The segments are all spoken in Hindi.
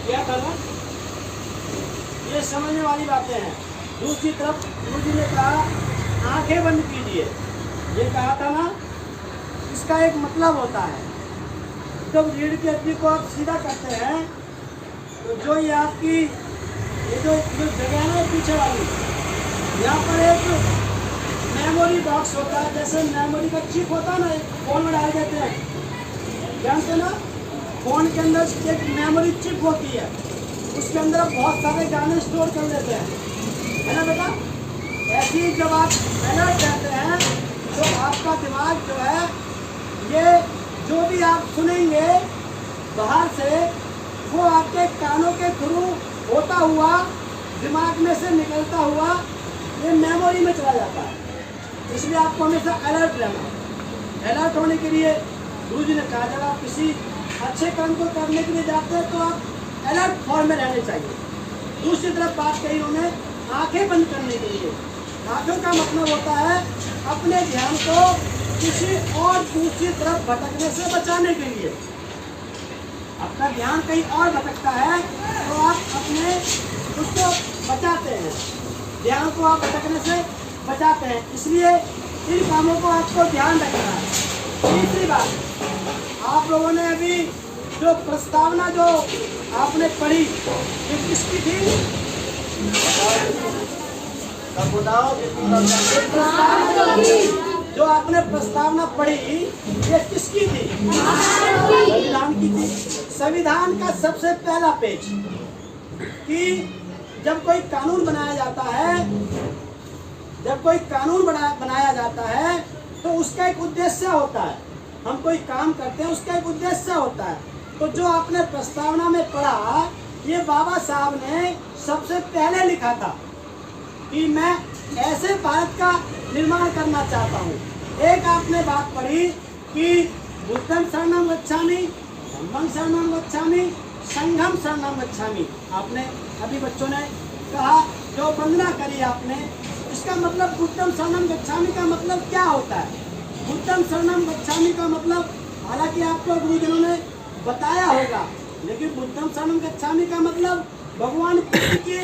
क्या था ना, ये समझने वाली बातें हैं। दूसरी तरफ गुरु जी ने कहा आंखें बंद कीजिए, ये कहा था ना, इसका एक मतलब होता है। जब रीढ़ की हड्डी को आप सीधा करते हैं तो जो ये आपकी ये जो जगह है ना पीछे वाली, यहाँ पर एक मेमोरी बॉक्स होता है, जैसे मेमोरी का चिप होता है ना, एक फोन में डाल देते हैं, जानते ना, फोन के अंदर एक मेमोरी चिप होती है, उसके अंदर आप बहुत सारे गाने स्टोर कर लेते हैं, है ना बेटा। ऐसे ही जब आप अलर्ट रहते हैं तो आपका दिमाग जो है, ये जो भी आप सुनेंगे बाहर से, वो आपके कानों के थ्रू होता हुआ दिमाग में से निकलता हुआ ये मेमोरी में चला जाता है। इसलिए आपको हमेशा अलर्ट रहना। अलर्ट होने के लिए गुरु जी ने कहा, जब आप किसी अच्छे काम को करने के लिए जाते हैं तो आप अलर्ट फॉर्म में रहने चाहिए। दूसरी तरफ बात कही उन्होंने आंखें बंद करने के लिए। आंखों का मतलब होता है अपने ध्यान को किसी और दूसरी तरफ भटकने से बचाने के लिए। आपका ध्यान कहीं और भटकता है तो आप अपने उसको बचाते हैं, ध्यान को आप भटकने से बचाते हैं, इसलिए इन कामों को आपको ध्यान रखना है। तीसरी बात, आप लोगों ने अभी जो प्रस्तावना जो आपने पढ़ी, ये किसकी थी? जो आपने प्रस्तावना पढ़ी ये किसकी थी? संविधान की थी। संविधान का सबसे पहला पेज, कि जब कोई कानून बनाया जाता है, जब कोई कानून बनाया जाता है तो उसका एक उद्देश्य होता है। हम कोई काम करते हैं, उसका एक उद्देश्य होता है। तो जो आपने प्रस्तावना में पढ़ा, ये बाबा साहब ने सबसे पहले लिखा था कि मैं ऐसे भारत का निर्माण करना चाहता हूँ। एक आपने बात पढ़ी कि बुद्धं शरणं गच्छामि, धम्मं शरणं गच्छामि, संघं शरणं गच्छामि। आपने अभी बच्चों ने कहा, जो वंदना करी आपने, इसका मतलब बुद्धं शरणं गच्छामि का मतलब क्या होता है? बुद्धं शरणं गच्छामि का मतलब, हालांकि आपको गुरुजनों ने बताया होगा, लेकिन बुद्धं शरणं गच्छामि का मतलब भगवान के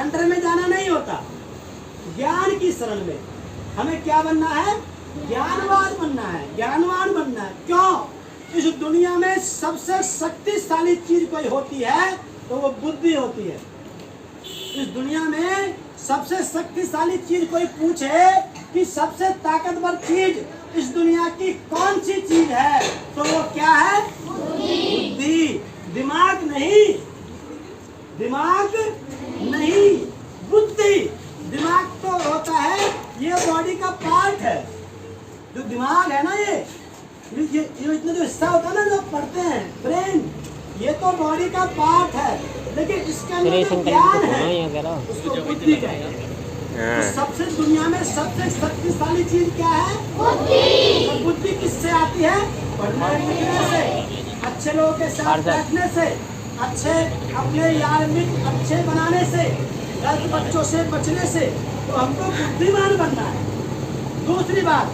अंडर में जाना नहीं होता, ज्ञान की शरण में। हमें क्या बनना है? ज्ञानवान बनना है, ज्ञानवान बनना है। क्यों? इस दुनिया में सबसे शक्तिशाली चीज कोई होती है तो वो बुद्धि होती है। इस दुनिया में सबसे शक्तिशाली चीज कोई पूछे कि सबसे ताकतवर चीज इस दुनिया की कौन सी चीज है, तो वो क्या है? बुद्धि। दिमाग नहीं, दिमाग नहीं, बुद्धि। दिमाग तो होता है, ये बॉडी का पार्ट है। जो दिमाग है ना, ये इतना जो हिस्सा होता है ना, जो पढ़ते हैं, ब्रेन, ये तो बॉडी का पार्ट है, लेकिन इसके अंदर जो ज्ञान है उसको बुद्धि कहते हैं। तो सबसे दुनिया में सबसे शक्तिशाली चीज क्या है? बुद्धि। तो बुद्धि किससे आती है? पढ़ने लिखने से, अच्छे लोगों के साथ बैठने से, अच्छे अपने यार मित्र अच्छे बनाने से, गलत बच्चों से बचने से। तो हमको बुद्धिमान बनना है। दूसरी बात,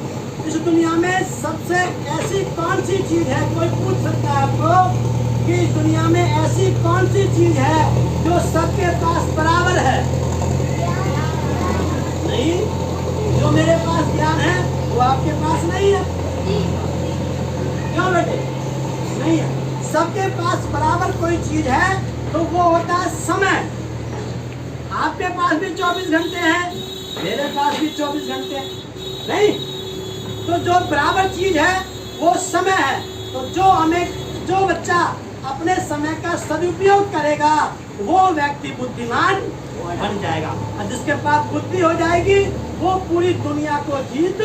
इस दुनिया में सबसे ऐसी कौन सी चीज है, कोई पूछ सकता है आपको कि इस दुनिया में ऐसी कौन सी चीज है जो सबके पास बराबर है? नहीं। जो मेरे पास ज्ञान है वो आपके पास नहीं है। क्यों बेटे? नहीं है। सबके पास बराबर कोई चीज है तो वो होता है समय। आपके पास भी 24 घंटे हैं, मेरे पास भी 24 घंटे हैं, नहीं? तो जो बराबर चीज है वो समय है। तो जो बच्चा अपने समय का सदुपयोग करेगा वो व्यक्ति बुद्धिमान बन जाएगा, और जिसके पास बुद्धि हो जाएगी वो पूरी दुनिया को जीत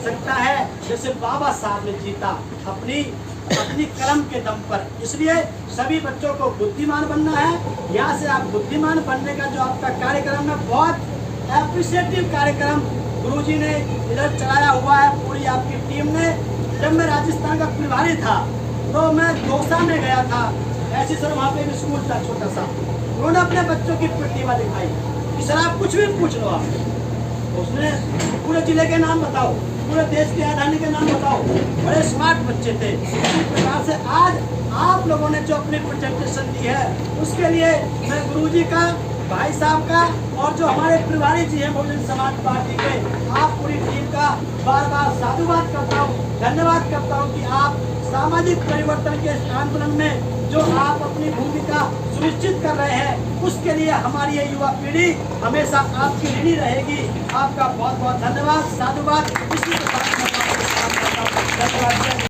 सकता है, जैसे बाबा साहब ने जीता अपनी कलम के दम पर। इसलिए सभी बच्चों को बुद्धिमान बनना है। यहाँ से आप बुद्धिमान बनने का जो आपका कार्यक्रम है, बहुत एप्रिशिएटिव कार्यक्रम गुरुजी ने इधर चलाया हुआ है, पूरी आपकी टीम ने। जब मैं राजस्थान का प्रभारी था तो मैं दौसा में गया था, ऐसी सर वहाँ पे भी स्कूल था छोटा सा। उन्होंने अपने बच्चों की प्रतिभा दिखाई कि सर आप कुछ भी पूछ लो, आप उसने पूरे जिले के नाम बताओ, पूरे देश के राजधानी के नाम बताओ, बड़े स्मार्ट बच्चे थे। इसी प्रकार से आज आप लोगों ने जो अपनी प्रेजेंटेशन दी है उसके लिए मैं गुरुजी का, भाई साहब का और जो हमारे प्रभारी जी हैं बहुजन समाज पार्टी के, आप पूरी टीम का बार बार साधुवाद करता हूँ, धन्यवाद करता हूँ कि आप सामाजिक परिवर्तन के इस आंदोलन में जो आप अपनी भूमिका सुनिश्चित कर रहे हैं उसके लिए हमारी ये युवा पीढ़ी हमेशा आपकी ऋणी रहेगी। आपका बहुत बहुत धन्यवाद, साधुवाद। इसी के साथ मैं धन्यवाद।